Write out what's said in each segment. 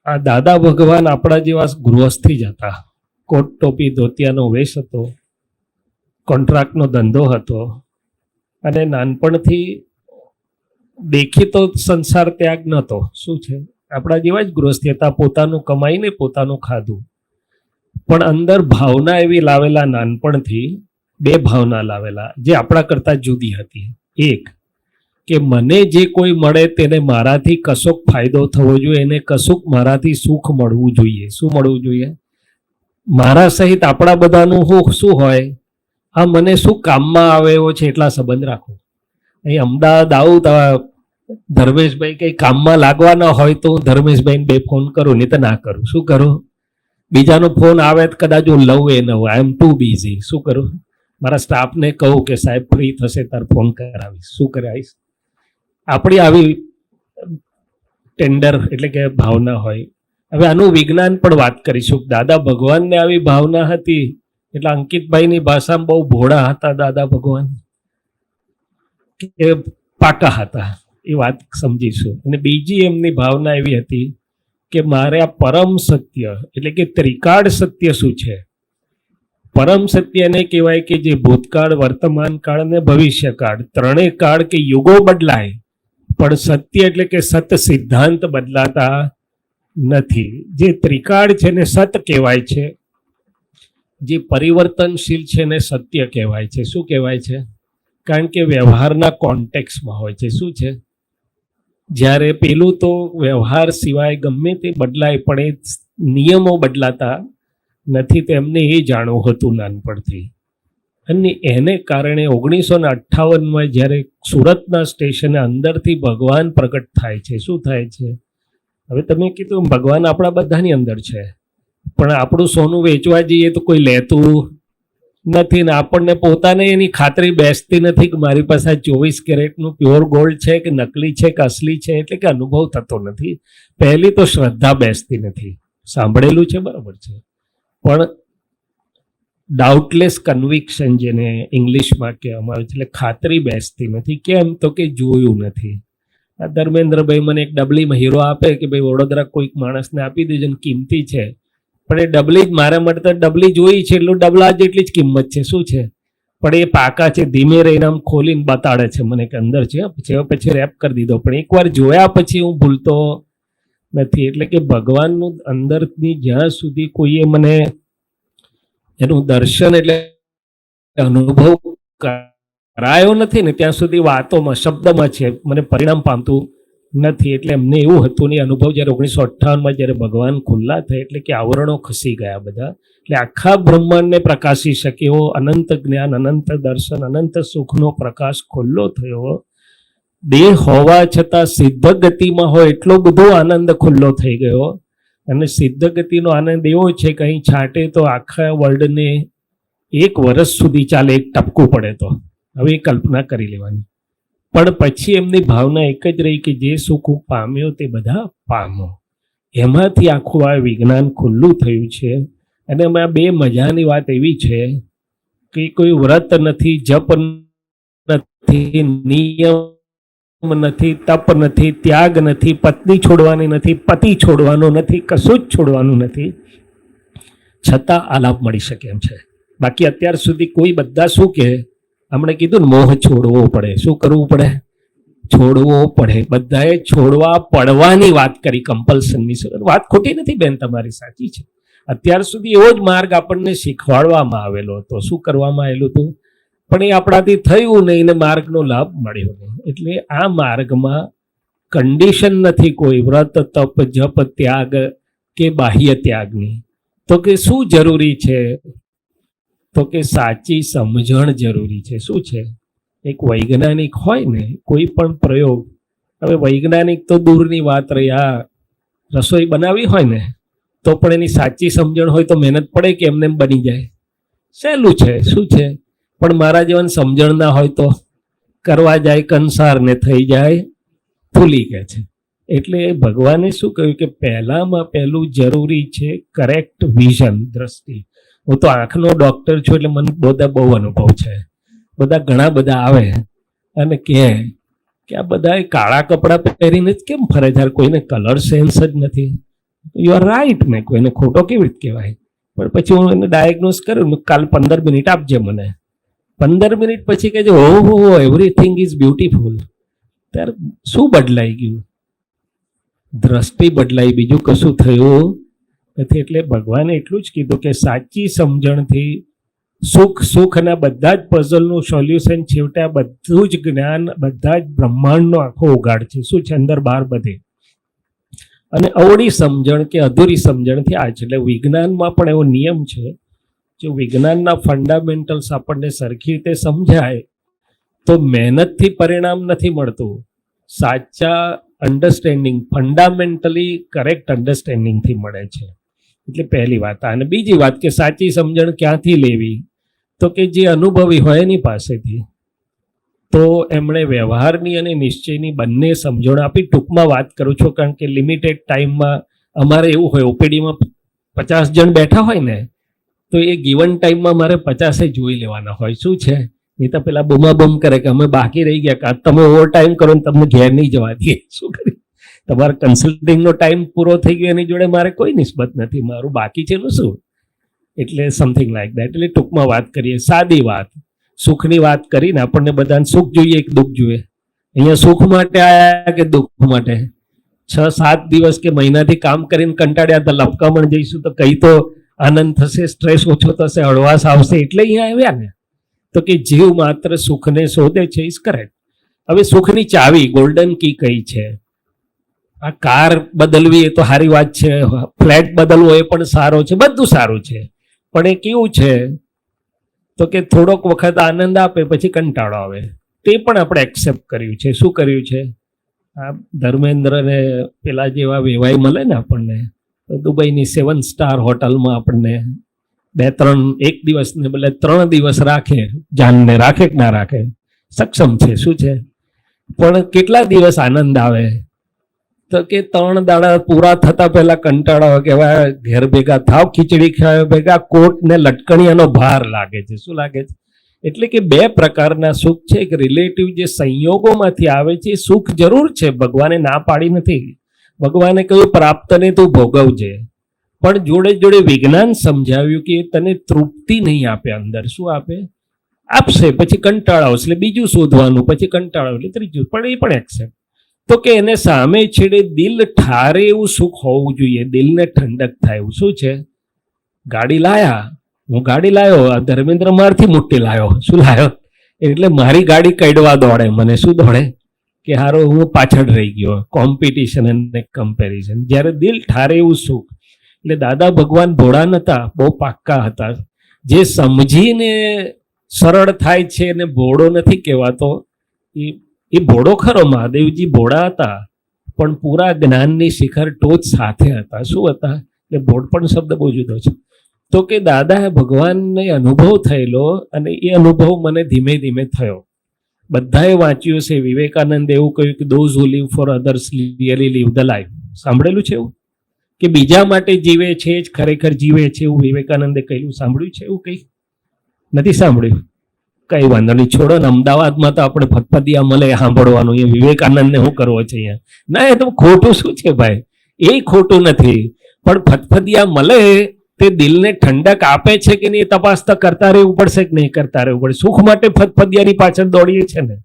આ દાદા ભગવાન આપણા જેવા ગૃહસ્થી જ હતા. કોટ ટોપી ધોતિયાનો વેશ હતો, કોન્ટ્રાક્ટનો ધંધો હતો અને નાનપણથી દેખીતો સંસાર ત્યાગ નહોતો. શું છે, આપણા જેવા જ ગૃહસ્થી હતા, પોતાનું કમાઈને પોતાનું ખાધું. પણ અંદર ભાવના એવી લાવેલા નાનપણથી, બે ભાવના લાવેલા જે આપણા કરતાં જુદી હતી. એક કે મને જે કોઈ મળે તેને મારાથી કશોક ફાયદો થવો જોઈએ, એને કશુંક મારાથી સુખ મળવું જોઈએ. શું મળવું જોઈએ? મારા સહિત આપણા બધાનું શું હોય, આ મને શું કામમાં આવે એવો છે એટલા સંબંધ રાખો. અહીં અમદાવાદ આવું તો ધર્મેશભાઈ કંઈ કામમાં લાગવાના હોય તો હું ધર્મેશભાઈને 2 ફોન કરું, નહીં તો ના કરું. શું કરું? બીજાનો ફોન આવે તો કદાચ હું લઉં એ ન હોય, આઈ એમ ટુ બિઝી. શું કરું? મારા સ્ટાફને કહું કે સાહેબ ફ્રી થશે તાર ફોન કરાવીશ. શું કરાવીશ? આપણી આવી ટેન્ડર એટલે કે ભાવના હોય. હવે આનું વિજ્ઞાન પણ વાત કરીશું. દાદા ભગવાનને આવી ભાવના હતી એટલે અંકિતભાઈની ભાષામાં બહુ ભોળા હતા દાદા ભગવાન, કે પાકા હતા, એ વાત સમજીશું. અને બીજી એમની ભાવના એવી હતી કે મારે આ પરમ સત્ય એટલે કે ત્રિકાળ સત્ય શું છે? પરમ સત્યને કહેવાય કે જે ભૂતકાળ, વર્તમાન કાળ અને ભવિષ્યકાળ, ત્રણેય કાળ કે યુગો બદલાય પણ સત્ય એટલે કે સત સિદ્ધાંત બદલાતા નથી. જે ત્રિકાળ છે ને સત કહેવાય છે, જે પરિવર્તનશીલ છે ને સત્ય કહેવાય છે. શું કહેવાય છે? કારણ કે વ્યવહારના કોન્ટેક્સમાં હોય છે. શું છે? જ્યારે પેલું તો વ્યવહાર સિવાય ગમે તે બદલાય પણ એ નિયમો બદલાતા નથી, તેમને એ જાણવું હતું નાનપણથી. અને એને કારણે 1958માં જ્યારે સુરતના સ્ટેશને અંદરથી ભગવાન પ્રગટ થાય છે. શું થાય છે? હવે તમે કીધું ભગવાન આપણા બધાની અંદર છે, પણ આપણું સોનું વેચવા જઈએ તો કોઈ લેતું નથી ને આપણને પોતાને એની ખાતરી બેસતી નથી કે મારી પાસે 24 કેરેટનું પ્યોર ગોલ્ડ છે કે નકલી છે કે અસલી છે, એટલે કે અનુભવ થતો નથી. પહેલી તો શ્રદ્ધા બેસતી નથી. સાંભળેલું છે, બરાબર છે, પણ ડાઉટલેસ કન્વિક્શન જેને ઇંગ્લિશમાં કહેવામાં આવે છે, એટલે ખાતરી બેસતી નથી. કેમ? તો કે જોયું નથી. આ ધર્મેન્દ્રભાઈ મને એક ડબલીમાં હીરો આપે કે ભાઈ વડોદરા કોઈક માણસને આપી દેજો ને કિંમતી છે, પણ એ ડબલી જ મારા માટે તો ડબલી જોઈ છે એટલું ડબલા જેટલી જ કિંમત છે. શું છે? પણ એ પાકા છે, ધીમે રહીને આમ ખોલીને બતાડે છે મને કે અંદર છે, પછી રેપ કરી દીધો. પણ એકવાર જોયા પછી હું ભૂલતો નથી. એટલે કે ભગવાનનું અંદરની જ્યાં સુધી કોઈએ મને એનું દર્શન એટલે અનુભવ કરાયો નથી ને ત્યાં સુધી વાતોમાં, શબ્દમાં છે, મને પરિણામ પામતું નથી. એટલે એમને એવું હતું ને અનુભવ જ્યારે 1958માં જ્યારે ભગવાન ખુલ્લા થયા એટલે કે આવરણો ખસી ગયા બધા, એટલે આખા બ્રહ્માંડને પ્રકાશી શકે એવો અનંત જ્ઞાન, અનંત દર્શન, અનંત સુખનો પ્રકાશ ખુલ્લો થયો. દેહ હોવા છતાં સિદ્ધ ગતિમાં હોય એટલો બધો આનંદ ખુલ્લો થઈ ગયો. અને સિદ્ધ ગતિનો આનંદ એવો છે કે અહીં છાંટે તો આખા વર્લ્ડને 1 વર્ષ સુધી ચાલે, એક ટપકું પડે તો. હવે એ કલ્પના કરી લેવાની. પણ પછી એમની ભાવના એક જ રહી કે જે સુખ પામ્યો તે બધા પામો. એમાંથી આખું આ વિજ્ઞાન ખુલ્લું થયું છે. અને એમાં 2 મજાની વાત એવી છે કે કોઈ વ્રત નથી, જપ નથી, નિયમ નથી, તપ નથી, ત્યાગ નથી, પત્ની છોડવાની નથી, પતિ છોડવાનો નથી, કશું જ છોડવાનું નથી, છતાં આ લાભ મળી શકે એમ છે. બાકી અત્યાર સુધી કોઈ બધા શું કહે, હમણે કીધું ને મોહ છોડવો પડે. શું કરવું પડે? છોડવો પડે. બધાએ છોડવા પડવાની વાત કરી, કમ્પલ્સનની વાત ખોટી નથી બેન, તમારી સાચી છે. અત્યાર સુધી એવો જ માર્ગ આપણને શીખવાડવામાં આવેલો હતો. શું કરવામાં આવેલું હતું? પણ એ આપણાથી થયું નહીં ને માર્ગનો લાભ મળ્યો નહીં. એટલે આ માર્ગમાં કન્ડિશન નથી કોઈ વ્રત, તપ, જપ, ત્યાગ કે બાહ્ય ત્યાગની. તો કે શું જરૂરી છે? તો કે સાચી સમજણ જરૂરી છે. શું છે? એક વૈજ્ઞાનિક હોય ને, કોઈ પણ પ્રયોગ, હવે વૈજ્ઞાનિક તો દૂરની વાત રહી, આ રસોઈ બનાવી હોય ને તો પણ એની સાચી સમજણ હોય તો મહેનત પડે કે એમને એમ બની જાય? સહેલું છે. શું છે? પણ મારા જેવાને સમજણ ના હોય તો કરવા જાય કંસાર ને થઈ જાય ફૂલી કે છે. એટલે ભગવાને શું કહ્યું કે પહેલામાં પહેલું જરૂરી છે કરેક્ટ વિઝન, દ્રષ્ટિ. હું તો આંખનો ડૉક્ટર છું એટલે મને બધા બહુ અનુભવ છે. બધા ઘણા બધા આવે અને કહે કે આ બધા કાળા કપડાં પહેરીને જ કેમ ફરે, જ્યારે કોઈને કલર સેન્સ જ નથી. You are right. મેં કહ્યું એને ખોટો કેવી રીતે કહેવાય? પણ પછી હું એને ડાયગ્નોઝ કર્યું, કાલ 15 મિનિટ આપજે મને. 15 મિનિટ પછી કહે છે હો એવરીથિંગ ઇઝ બ્યુટીફુલ. ત્યારે શું બદલાઈ ગયું? દ્રષ્ટિ બદલાઈ, બીજું કશું થયું નથી. એટલે ભગવાને એટલું જ કીધું કે સાચી સમજણથી સુખના બધા જ પઝલનું સોલ્યુશન છેવટે આ બધું જ જ્ઞાન, બધા જ બ્રહ્માંડનો આખો ઉગાડ છે. શું છે? અંદર બહાર બધે. અને અવળી સમજણ કે અધૂરી સમજણથી આ છે. એટલે વિજ્ઞાનમાં પણ એવો નિયમ છે, જો વિજ્ઞાનના ફંડામેન્ટલ્સ આપણને સરખી રીતે સમજાય તો મહેનતથી પરિણામ નથી મળતું, સાચા અન્ડરસ્ટેન્ડિંગ, ફંડામેન્ટલી કરેક્ટ અન્ડરસ્ટેન્ડિંગથી મળે છે. એટલે પહેલી વાત. અને બીજી વાત કે સાચી સમજણ ક્યાંથી લેવી? તો કે જે અનુભવી હોય એની પાસેથી. તો એમણે વ્યવહારની અને નિશ્ચયની બંને સમજણ આપી. ટૂંકમાં વાત કરું છું કારણ કે લિમિટેડ ટાઈમમાં અમારે એવું હોય, ઓપીડીમાં 50 જણ બેઠા હોય ને તો એ ગિવન ટાઈમમાં મારે 50 જોઈ લેવાના હોય. શું છે? નહીં તો પેલા બૂમાબૂમ કરે કે અમે બાકી રહી ગયા, કાં તમે ઓવર ટાઈમ કરો ને તમને ઘેર નહીં જવા દઈએ. શું કરી? તમારો કન્સલ્ટિંગનો ટાઈમ પૂરો થઈ ગયો, એની જોડે મારે કોઈ નિસ્બત નથી, મારું બાકી છે એનું શું? એટલે સમથિંગ લાઈક દેટ. એટલે ટૂંકમાં વાત કરીએ, સાદી વાત, સુખની વાત કરીને આપણને બધાને સુખ જોઈએ કે દુઃખ જોઈએ? અહીંયા સુખ માટે આવ્યા કે દુઃખ માટે? 6-7 દિવસ કે મહિનાથી કામ કરીને કંટાળ્યા હતા, લપકામણ જઈશું તો કઈ તો આનંદ થશે, સ્ટ્રેસ ઓછો થશે, હળવાશ આવશે, એટલે અહીંયા આવ્યા ને. તો કે જીવ માત્ર સુખને શોધે છે, ઇઝ કરેક્ટ. હવે સુખની ચાવી, ગોલ્ડન કી કઈ છે? આ કાર બદલવી એ તો સારી વાત છે, ફ્લેટ બદલવો એ પણ સારો છે, બધું સારું છે. પણ એ કેવું છે? તો કે થોડોક વખત આનંદ આપે પછી કંટાળો આવે. તે પણ આપણે એક્સેપ્ટ કર્યું છે. શું કર્યું છે? આ ધર્મેન્દ્રને પેલા જેવા વેવાય મળે ને આપણને, દુબઈની 7 સ્ટાર હોટલમાં આપણને 2-3 એક દિવસ ને બદલે 3 દિવસ રાખે, જાનને રાખે કે ના રાખે, સક્ષમ છે. શું છે? પણ કેટલા દિવસ આનંદ આવે? તો કે 3 દાડા પૂરા થતા પહેલા કંટાળો આવે કે હવે ઘેર ભેગા થાવ, ખીચડી ખાવ ભેગા, કોટ ને લટકણિયાનો ભાર લાગે છે. શું લાગે છે? એટલે કે 2 પ્રકારના સુખ છે. એક રિલેટિવ જે સંયોગોમાંથી આવે છે, સુખ જરૂર છે, ભગવાને ના પાડી નથી. ભગવાને કહ્યું પ્રાપ્તને તું ભોગવજે, પણ જોડે જોડે વિજ્ઞાન સમજાવ્યું કે તને તૃપ્તિ નહીં આપે. અંદર શું આપે? આપશે, પછી કંટાળો આવશે, એટલે બીજું શોધવાનું, પછી કંટાળો એટલે ત્રીજું. પણ એ પણ એક્સેપ્ટ. તો કે એને સામે છેડે દિલ ઠારે એવું સુખ હોવું જોઈએ, દિલને ઠંડક થાય એવું. શું છે? ગાડી લાયા, હું ગાડી લાવ્યો, આ ધર્મેન્દ્ર મારથી મોટી લાવ્યો. શું લાવ્યો? એટલે મારી ગાડી કડવા દોડે, મને શું દોડે? કે હારો હું પાછળ રહી ગયો. કોમ્પિટિશન અને કમ્પેરિઝન. જ્યારે દિલ ઠારે એવું સુખ. એટલે દાદા ભગવાન ભોળા નતા, બહુ પાક્કા હતા. જે સમજીને સરળ થાય છે એને ભોળો નથી કહેવાતો. એ ભોળો ખરો, મહાદેવજી ભોળા હતા, પણ પૂરા જ્ઞાનની શિખર ટોચ સાથે હતા. શું હતા? એટલે ભોળપણ શબ્દ બહુ જુદો છે. તો કે દાદા ભગવાનને અનુભવ થયેલો, અને એ અનુભવ મને ધીમે ધીમે થયો. બધાએ વાંચ્યું છે, વિવેકાનંદ એવું કહ્યું કે those who live for others really live the life. સાંભળેલું છે એવું? કે બીજા માટે જીવે છે જ ખરેખર જીવે છે, એવું વિવેકાનંદે કહ્યું. સાંભળ્યું છે એવું? કંઈ નથી સાંભળ્યું? કઈ વાંધો નહીં, છોડો ને. અમદાવાદમાં તો આપણે ફટફટિયા મળે સાંભળવાનું, એ વિવેકાનંદને શું કરવો છે અહીંયા? ના, એ તો ખોટું શું છે ભાઈ? એ ખોટું નથી, પણ ફટફટિયા મળે તે દિલને ઠંડક આપે છે કે નહીં, તપાસ તો કરતા રહેવું પડશે કે નહીં કરતા રહેવું પડે? સુખ માટે ફટફટિયાની પાછળ દોડીએ છે ને,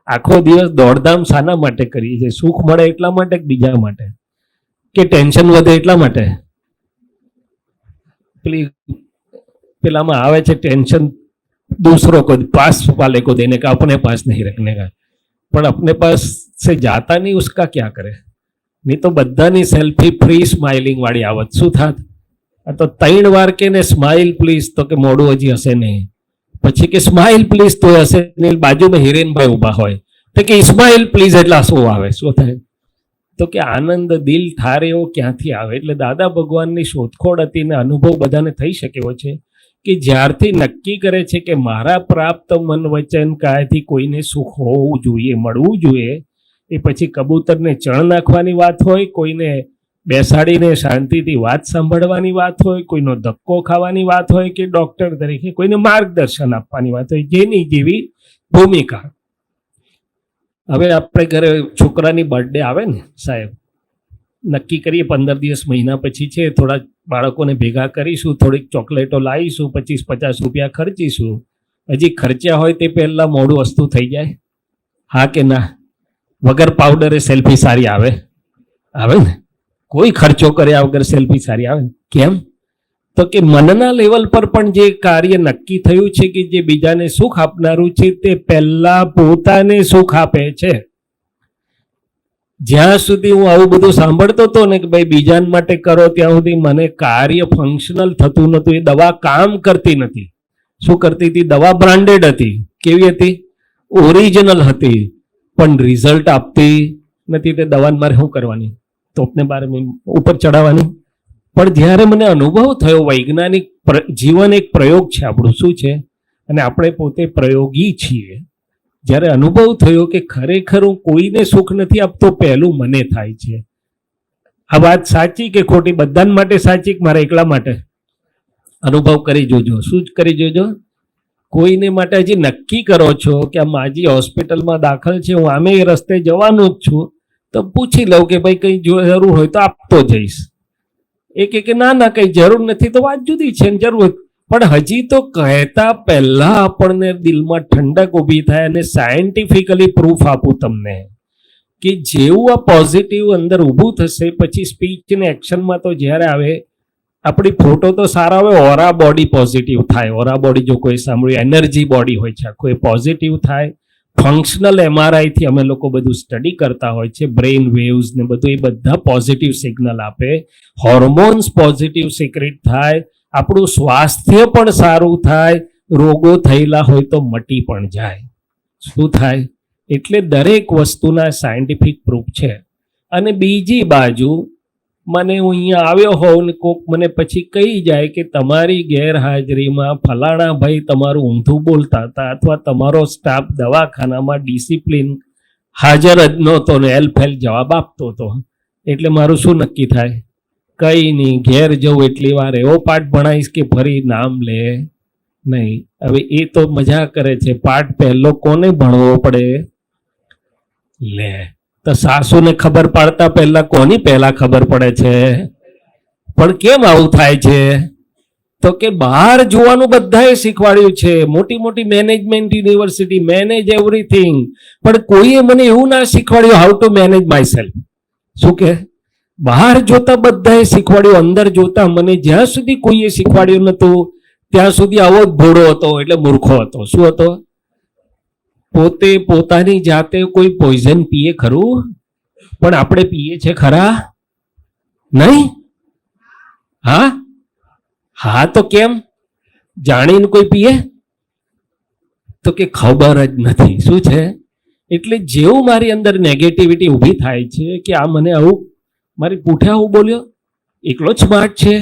આખો દિવસ દોડધામ શાના માટે કરીએ છીએ? સુખ મળે એટલા માટે કે બીજા માટે? કે ટેન્શન વધે એટલા માટે? પેલામાં આવે છે ટેન્શન, दूसरों को पास वाले को देने का, अपने पास नहीं रखने का. પણ अपने पास से जाता नहीं, उसका क्या करे? નહીં તો બધાની સેલ્ફી ફ્રી સ્માઇલિંગ વાળી આવત. શું થાત? આ તો 3 વાર કે ને સ્માઇલ પ્લીઝ, તો કે મોડું હજી હશે નહીં. પછી કે સ્માઇલ પ્લીઝ, તો હશે નહીં. બાજુમાં હિરેનભાઈ ઉભા હોય તો કે સ્માઇલ પ્લીઝ, એટલે શું આવે? શું થાય? તો કે આનંદ દિલ ઠારે એવો ક્યાંથી આવે? એટલે દાદા ભગવાનની શોધખોળ હતી ને અનુભવ બધાને થઈ શકે એવો છે કે જ્યારથી નક્કી કરે છે કે મારા પ્રાપ્ત મન વચન કાયથી કોઈને સુખ હોવું જોઈએ, મળવું જોઈએ, એ પછી કબૂતરને ચણ નાખવાની વાત હોય, કોઈને બેસાડીને શાંતિથી વાત સાંભળવાની વાત હોય, કોઈનો ધક્કો ખાવાની વાત હોય, કે ડોક્ટર તરીકે કોઈને માર્ગદર્શન આપવાની વાત હોય, જેની જેવી ભૂમિકા. હવે આપણે ઘરે છોકરાની બર્થડે આવે ને સાહેબ, નક્કી કરીએ 15 દિવસ મહિના પછી છે, થોડા બાળકોને ભેગા કરીશું, થોડીક ચોકલેટો લાવીશું, 25-50 રૂપિયા ખર્ચીશું. હજી ખર્ચ્યા હોય તે પહેલા મોડું વસ્તુ થઈ જાય? હા કે ના? વગર પાવડરે સેલ્ફી સારી આવે? આવે ને? કોઈ ખર્ચો કર્યા વગર સેલ્ફી સારી આવે? કેમ? તો કે મનના લેવલ પર પણ જે કાર્ય નક્કી થયું છે કે જે બીજાને સુખ આપનારું છે તે પહેલા પોતાને સુખ આપે છે. જ્યાં સુધી હું આવું બધું સાંભળતો હતો ને કે ભાઈ બીજા માટે કરો, ત્યાં સુધી મને કાર્ય ફંક્શનલ થતું નહોતું. એ દવા કામ કરતી નથી. શું કરતી હતી? દવા બ્રાન્ડેડ હતી. કેવી હતી? ઓરિજિનલ હતી, પણ રિઝલ્ટ આપતી નથી. તે દવાને મારે શું કરવાની? તોપને બારે ઉપર ચડાવવાની? પણ જ્યારે મને અનુભવ થયો, વૈજ્ઞાનિક જીવન એક પ્રયોગ છે આપણું, શું છે, અને આપણે પોતે પ્રયોગી છીએ. જ્યારે અનુભવ થયો કે ખરેખર હું કોઈને સુખ નથી આપતો, પહેલું મને થાય છે. આ વાત સાચી કે ખોટી? બધા માટે સાચી કે મારા એકલા માટે? અનુભવ કરી જોજો. શું જ કરી જોજો? કોઈને માટે હજી નક્કી કરો છો કે આ માજી હોસ્પિટલમાં દાખલ છે, હું આમે એ રસ્તે જવાનું જ છું, તો પૂછી લઉં કે ભાઈ કંઈ જરૂર હોય તો આપતો જઈશ. કે ના ના કંઈ જરૂર નથી, તો વાત જુદી છે. જરૂર પણ હજી તો કહેતા પહેલા આપણને દિલમાં ઠંડક ઊભી થાય. અને સાયન્ટિફિકલી પ્રૂફ આપું તમને કે જેવું આ પોઝિટિવ અંદર ઊભું થશે, પછી સ્પીચ ને એક્શનમાં તો જ્યારે આવે, આપણી ફોટો તો સારા આવે, ઓરા બોડી પોઝિટિવ થાય. ઓરા બોડી જો કોઈ સાંભળ્યું, એનર્જી બોડી હોય છે, કોઈ પોઝિટિવ થાય. ફંક્શનલ MRI થી અમે લોકો બધું સ્ટડી કરતા હોય છે, બ્રેઇન વેવ્સ ને બધું, એ બધા પોઝિટિવ સિગ્નલ આપે. હોર્મોન્સ પોઝિટિવ સિક્રેટ થાય, આપણું સ્વાસ્થ્ય પણ સારું થાય, રોગો થયેલા હોય તો મટી પણ જાય. શું થાય? એટલે દરેક વસ્તુના સાયન્ટિફિક પ્રૂફ છે. અને બીજી બાજુ મને હું અહીંયા આવ્યો હોઉં ને કોક મને પછી કહી જાય કે તમારી ગેરહાજરીમાં ફલાણા ભાઈ તમારું ઊંધું બોલતા હતા, અથવા તમારો સ્ટાફ દવાખાનામાં ડિસિપ્લિન હાજર જ નહોતો ને એલફેલ જવાબ આપતો હતો, એટલે મારું શું નક્કી થાય? કંઈ નહીં, ઘેર જવું એટલી વાર એવો પાઠ ભણાવીશ કે ફરી નામ લે નહીં. હવે એ તો મજા કરે છે. પાઠ પહેલો કોને ભણવો પડે? લે તો સાસુને ખબર પાડતા પહેલા કોની પહેલા ખબર પડે છે? પણ કેમ આવું થાય છે? તો કે બહાર જોવાનું બધાએ શીખવાડ્યું છે, મોટી મોટી મેનેજમેન્ટ યુનિવર્સિટી, મેનેજ એવરીથિંગ, પણ કોઈએ મને એવું ના શીખવાડ્યું how to manage my self. શું કે? બહાર જોતા બધાએ શીખવાડ્યું, અંદર જોતા મને જ્યાં સુધી કોઈએ શીખવાડ્યું નતું ત્યાં સુધી આવો જ ભોળો હતો, એટલે મૂર્ખો હતો. શું હતો? પોતે પોતાની જાતે કોઈ પોઈઝન પીએ ખરું? પણ આપણે પીએ છે ખરા? નહીં? હા હા, તો કેમ? જાણીને કોઈ પીએ? તો કે ખબર જ નથી. શું છે? એટલે જેવું મારી અંદર નેગેટિવિટી ઊભી થાય છે કે આ મને આવું મારી પૂઠે આવું બોલ્યો, એકલો જ સ્માર્ટ છે,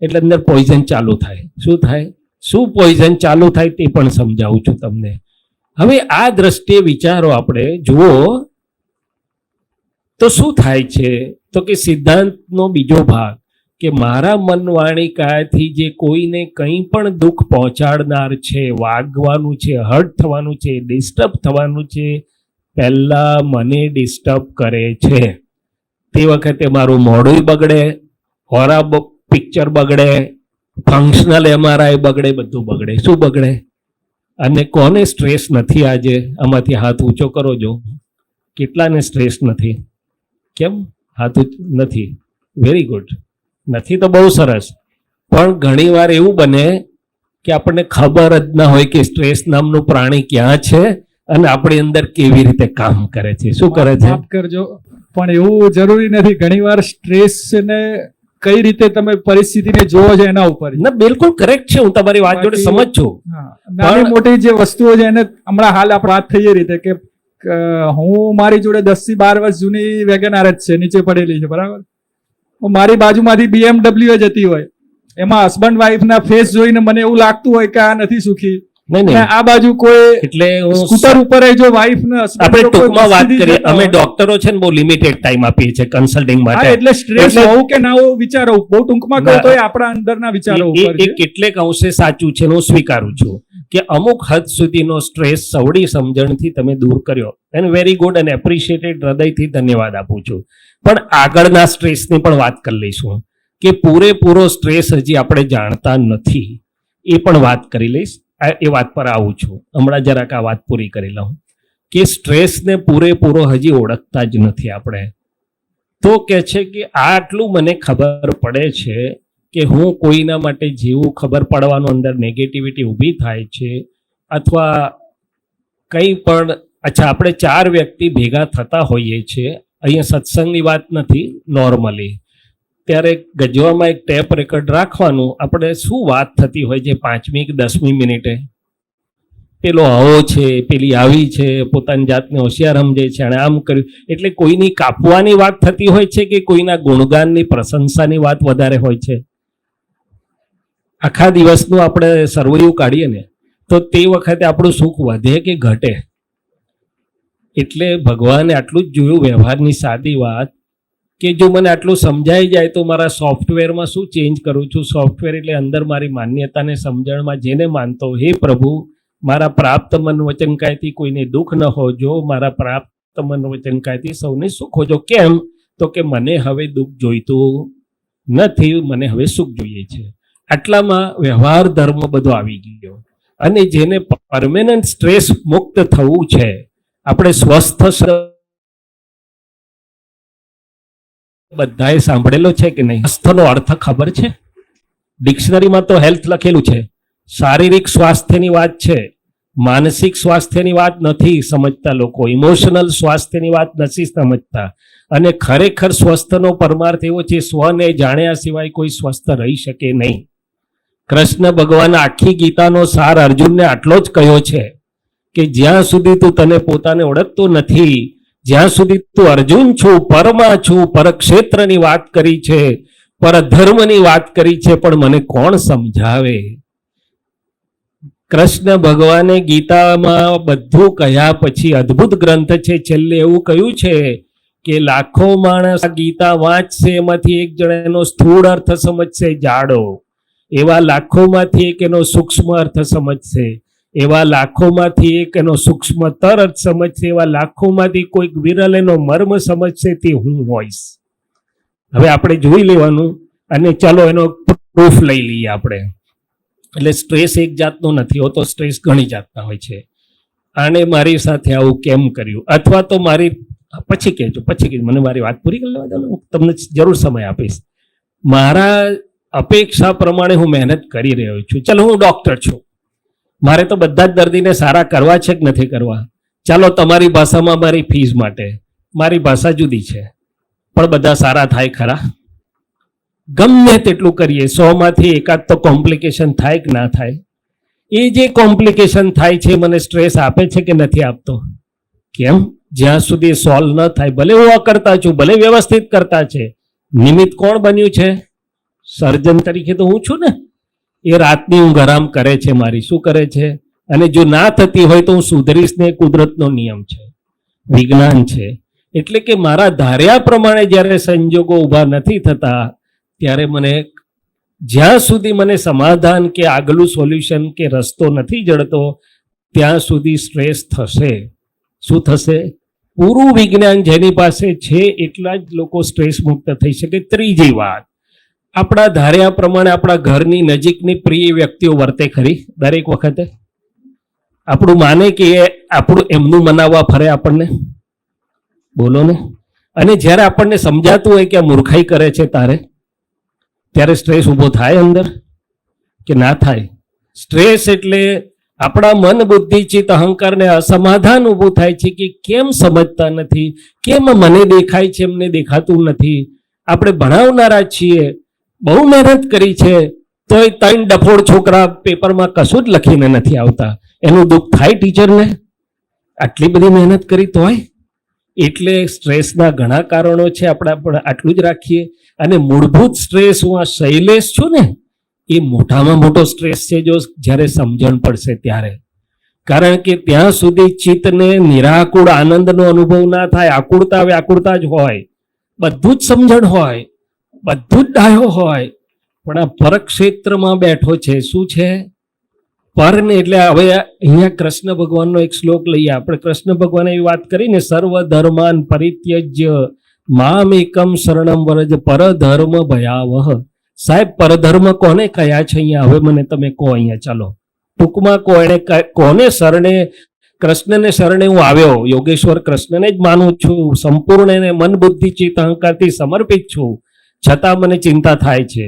એટલે અંદર પોઈઝન ચાલુ થાય. શું થાય? શું પોઈઝન ચાલુ થાય તે પણ સમજાવું છું તમને. હવે આ દ્રષ્ટિએ વિચારો, આપણે જુઓ તો શું થાય છે? તો કે સિદ્ધાંતનો બીજો ભાગ કે મારા મન વાણી કાયાથી જે કોઈને કંઈ પણ દુઃખ પહોંચાડનાર છે, વાગવાનું છે, હર્ટ થવાનું છે, ડિસ્ટર્બ થવાનું છે, પહેલા મને ડિસ્ટર્બ કરે છે. તે વખતે મારું મોઢું બગડે, હોરા પિક્ચર બગડે, ફંક્શનલ MRI બગડે, બધું બગડે. શું બગડે? અને કોને સ્ટ્રેસ નથી આજે? આમાંથી હાથ ઊંચો કરો જો. કેટલાને સ્ટ્રેસ નથી? કેમ હાથ નથી? Very good. નથી તો બહુ સરસ. પણ ઘણીવાર એવું બને કે આપણને ખબર જ ના હોય કે સ્ટ્રેસ નામનું પ્રાણી ક્યાં છે અને આપણી અંદર કેવી રીતે કામ કરે છે. શું કરે છે? માફ કરજો, પણ એવું જરૂરી નથી. ઘણીવાર સ્ટ્રેસ ને કઈ રીતે તમે પરિસ્થિતિને જોવો છો એના ઉપર. ના, બિલકુલ કરેક્ટ છે. હું તમારી વાત જોડે સમજ છું. નાની મોટી જે વસ્તુઓ છે એને હમણાં હાલ આપણે વાત થઈ રીતે કે હું મારી જોડે 10 થી 12 વર્ષ જૂની વેગેનાર જ છે, નીચે પડેલી છે, બરાબર. મારી બાજુમાંથી BMW જતી હોય, એમાં હસબન્ડ વાઈફ ના ફેસ જોઈને મને એવું લાગતું હોય કે આ નથી સુખી. આ બાજુ કોઈ એટલે સ્કૂટર ઉપર જો વાઈફ ને આપણે ટૂંકમાં વાત કરીએ, અમે ડોક્ટરો છે ને બહુ લિમિટેડ ટાઈમ આપીએ છીએ કન્સલ્ટિંગ માટે. એટલે સ્ટ્રેસ હોવું કે ના હોવું વિચારો બહુ ટૂંકમાં કહું તો આપણા અંદરના વિચારો ઉપર છે. એ કેટલેક અંશે સાચું છે, હું સ્વીકારું છું કે અમુક હદ સુધીનો સ્ટ્રેસ સવડી સમજણથી તમે દૂર કર્યો, એન્ડ વેરી ગુડ અને એપ્રિશિએટેડ, હૃદયથી ધન્યવાદ આપું છું. પણ આગળના સ્ટ્રેસની પણ વાત કરી લઈશું કે પૂરેપૂરો સ્ટ્રેસ હજી આપણે જાણતા નથી, એ પણ વાત કરી લઈશ. એ વાત પર આવું છું હમણાં, જરાક આ વાત પૂરી કરી લઉં કે સ્ટ્રેસને પૂરેપૂરો હજી ઓળખતા જ નથી આપણે. તો કે છે કે આટલું મને ખબર પડે છે કે હું કોઈના માટે જેવું ખબર પડવાનું અંદર નેગેટિવિટી ઊભી થાય છે અથવા કંઈ પણ. અચ્છા, આપણે 4 વ્યક્તિ ભેગા થતા હોઈએ છીએ, અહીંયા સત્સંગની વાત નથી, નોર્મલી ત્યારે ગજવામાં એક ટેપ રેકોર્ડ રાખવાનું, આપણે શું વાત થતી હોય છે 5મી કે 10મી મિનિટે, પેલો આવો છે, પેલી આવી છે, પોતાની જાતને હોશિયાર સમજે છે અને આમ કર્યું, એટલે કોઈની કાપવાની વાત થતી હોય છે કે કોઈના ગુણગાનની પ્રશંસાની વાત વધારે હોય છે. આખા દિવસનું આપણે સરવૈયું કાઢીએ ને તો તે વખતે આપણું સુખ વધે કે ઘટે? એટલે ભગવાને આટલું જ જોયું, વ્યવહારની સાદી વાત, કે જો મને આટલું સમજાઈ જાય તો મારા સોફ્ટવેરમાં શું ચેન્જ કરું છું. સોફ્ટવેર એટલે અંદર મારી માન્યતાને સમજણમાં જેને માનતો, હે પ્રભુ મારા પ્રાપ્ત મન વચન કાયથી કોઈને દુઃખ ન હોજો, મારા પ્રાપ્ત મન વચન કાયથી સૌને સુખ હોજો. કેમ? તો કે મને હવે દુઃખ જોઈતું નથી, મને હવે સુખ જોઈએ છે. આટલામાં વ્યવહાર ધર્મ બધો આવી ગયો. અને જેને પરમેનન્ટ સ્ટ્રેસ મુક્ત થવું છે, આપણે સ્વસ્થ બધાએ સાંભળેલો છે કે નહીં? સ્વસ્થનો અર્થ ખબર છે? ડિક્શનરીમાં તો હેલ્થ લખેલું છે, શારીરિક સ્વાસ્થ્યની વાત છે, માનસિક સ્વાસ્થ્યની વાત નથી સમજતા લોકો, ઇમોશનલ સ્વાસ્થ્યની વાત નથી સમજતા. અને ખરેખર સ્વસ્થનો પરમાર્થ એવો છે, સ્વને જાણ્યા સિવાય કોઈ સ્વસ્થ રહી શકે નહીં. કૃષ્ણ ભગવાન આખી ગીતાનો સાર અર્જુનને આટલો જ કહ્યો છે કે જ્યાં સુધી તું તને પોતાને ઓળખતો નથી, જ્યાં સુધી તું અર્જુન છું, પરમાં છું, પરક્ષેત્રની વાત કરી છે, પરધર્મની વાત કરી છે, પણ મને કોણ સમજાવે? કૃષ્ણ ભગવાને ગીતામાં બધું કહ્યા પછી અદ્ભુત ગ્રંથ છે, છેલ્લે એવું કહ્યું છે કે લાખો માણસ આ ગીતા વાંચશે, એમાંથી એક જણ એનો સ્થૂળ અર્થ સમજશે જાડો, એવા લાખોમાંથી એક એનો સૂક્ષ્મ અર્થ સમજશે, એવા લાખોમાંથી એક એનો સૂક્ષ્મતર અર્થ સમજશે, એવા લાખોમાંથી કોઈક વિરલ એનો મર્મ સમજશે, તે હું હોઈશ. હવે આપણે જોઈ લેવાનું અને ચાલો એનો પ્રૂફ લઈ લઈએ આપણે. એટલે સ્ટ્રેસ એક જાતનો નથી હોતો, સ્ટ્રેસ ઘણી જાતના હોય છે. આને મારી સાથે આવું કેમ કર્યું, અથવા તો મારી પછી કહેજો, મને મારી વાત પૂરી કરી લેવા દો, હું તમને જરૂર સમય આપીશ. મારા અપેક્ષા પ્રમાણે હું મહેનત કરી રહ્યો છું. ચાલો હું ડોક્ટર છું, મારે તો બધા જ દર્દીને સારા કરવા છે કે નથી કરવા? ચાલો તમારી ભાષામાં મારી ફીસ માટે, મારી ભાષા જુદી છે, પણ બધા સારા થાય ખરા? ગમે તેટલું કરીએ, 100માંથી એકાદ તો કોમ્પ્લિકેશન થાય કે ના થાય? એ જે કોમ્પ્લિકેશન થાય છે મને સ્ટ્રેસ આપે છે કે નથી આપતો? કેમ? જ્યાં સુધી સોલ્વ ન થાય, ભલે હું કરતા છું, ભલે વ્યવસ્થિત કરતા છે, નિમિત્ત કોણ બન્યું છે? સર્જન તરીકે તો હું છું ને. એ રાતની ઊંઘ હરામ કરે છે મારી. શું કરે છે? અને જો ના થતી હોય તો હું સુધરીશ ને, કુદરતનો નિયમ છે, વિજ્ઞાન છે. એટલે કે મારા ધાર્યા પ્રમાણે જ્યારે સંજોગો ઊભા નથી થતા, ત્યારે મને જ્યાં સુધી મને સમાધાન કે આગલું સોલ્યુશન કે રસ્તો નથી જડતો, ત્યાં સુધી સ્ટ્રેસ થશે. શું થશે? પૂરું વિજ્ઞાન જેની પાસે છે એટલા જ લોકો સ્ટ્રેસ મુક્ત થઈ શકે. ત્રીજી વાત, આપણા ધાર્યા પ્રમાણે આપણા ઘરની નજીકની પ્રિય વ્યક્તિઓ વર્તે ખરી દરેક વખતે? આપણું માને કે આપણું એમનું મનાવવા ફરે આપણને? બોલો ને. અને જ્યારે આપણને સમજાતું હોય કે આ મૂર્ખાઈ કરે છે ત્યારે સ્ટ્રેસ ઊભો થાય અંદર કે ના થાય? સ્ટ્રેસ એટલે આપણા મન, બુદ્ધિ, ચિત્ત, અહંકારને અસમાધાન ઊભું થાય છે કે કેમ સમજતા નથી, કેમ મને દેખાય છે એમને દેખાતું નથી. આપણે ભણાવનારા છીએ, બહુ મહેનત કરી છે, તોય 3 ડફોડ છોકરા પેપરમાં કશું જ લખીને નથી આવતા. એનું દુઃખ થાય ટીચરને? આટલી બધી મહેનત કરી તોય? એટલે સ્ટ્રેસના ઘણા કારણો છે, આપણે આટલું જ રાખીએ. અને મૂળભૂત સ્ટ્રેસ, હું આ શૈલેષ છું ને, એ મોટામાં મોટો સ્ટ્રેસ છે જો જ્યારે સમજણ પડશે ત્યારે. કારણ કે ત્યાં સુધી ચિત્તને નિરાકુળ આનંદનો અનુભવ ના થાય. આકુળતા વ્યાકુળતા જ હોય, બધું જ સમજણ હોય, બધું જ ડાયો હોય, પણ આ પરક્ષેત્રમાં બેઠો છે. શું છે? પરને. એટલે હવે અહીંયા કૃષ્ણ ભગવાનનો એક શ્લોક લઈએ આપણે. કૃષ્ણ ભગવાને એવી વાત કરીને, સર્વ ધર્માન પરિત્યજ્ય મામ એકમ શરણમ વરજ પરધર્મ ભયાવહ. સાહેબ પરધર્મ કોને કયા છે અહીંયા? હવે મને તમે કહો અહીંયા, ચાલો ટૂંકમાં કહો, એને કોને શરણે, કૃષ્ણને શરણે હું આવ્યો. યોગેશ્વર કૃષ્ણને જ માનું છું, સંપૂર્ણ એને મન બુદ્ધિ ચિત્ત અહંકારથી સમર્પિત છું, છતાં મને ચિંતા થાય છે,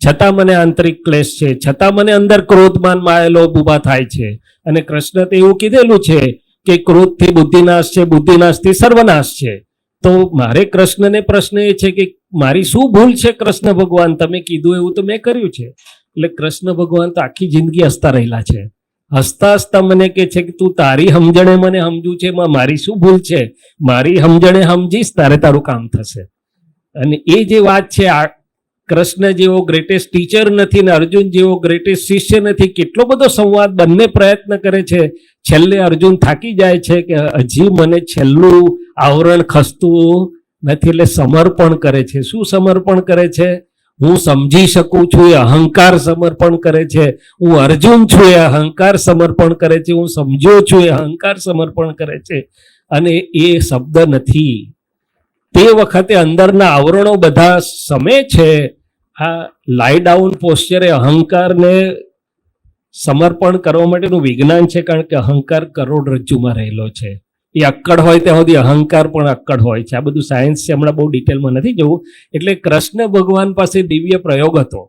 છતાં મને આંતરિક ક્લેશ છે, છતાં મને અંદર ક્રોધમાન માયેલો ઊભા થાય છે. અને કૃષ્ણ તો એવું કીધેલું છે કે ક્રોધથી બુદ્ધિનાશ છે, બુદ્ધિનાશથી સર્વનાશ છે. તો મારે કૃષ્ણને પ્રશ્ન એ છે કે મારી શું ભૂલ છે કૃષ્ણ ભગવાન? તમે કીધું એવું તો મેં કર્યું છે. એટલે કૃષ્ણ ભગવાન તો આખી જિંદગી હસતા રહેલા છે. હસતા હસતા મને કે છે કે તું તારી સમજણે મને સમજું છે, એમાં મારી શું ભૂલ છે? મારી સમજણે સમજીશ તારે તારું કામ થશે. અને એ જે વાત છે, આ કૃષ્ણ જેવો ગ્રેટેસ્ટ ટીચર નથી ને અર્જુન જેવો ગ્રેટેસ્ટ શિષ્ય નથી. કેટલો બધો સંવાદ, બંને પ્રયત્ન કરે છે. છેલ્લે અર્જુન થાકી જાય છે કે હજી મને છેલ્લું આવરણ ખસતું નથી, એટલે સમર્પણ કરે છે. શું સમર્પણ કરે છે? હું સમજી શકું છું એ અહંકાર સમર્પણ કરે છે. હું અર્જુન છું એ અહંકાર સમર્પણ કરે છે. હું સમજ્યો છું એ અહંકાર સમર્પણ કરે છે. અને એ શબ્દ નથી. તે વખતે અંદરના આવરણો બધા સમે છે. આ લાઈ ડાઉન પોસ્ચર એ અહંકારને સમર્પણ કરવા માટેનું વિજ્ઞાન છે, કારણ કે અહંકાર કરોડરજ્જુમાં રહેલો છે. એ અક્કડ હોય ત્યાં સુધી અહંકાર પણ અક્કડ હોય છે. આ બધું સાયન્સ છે, હમણાં બહુ ડિટેલમાં નથી જવું. એટલે કૃષ્ણ ભગવાન પાસે દિવ્ય પ્રયોગ હતો.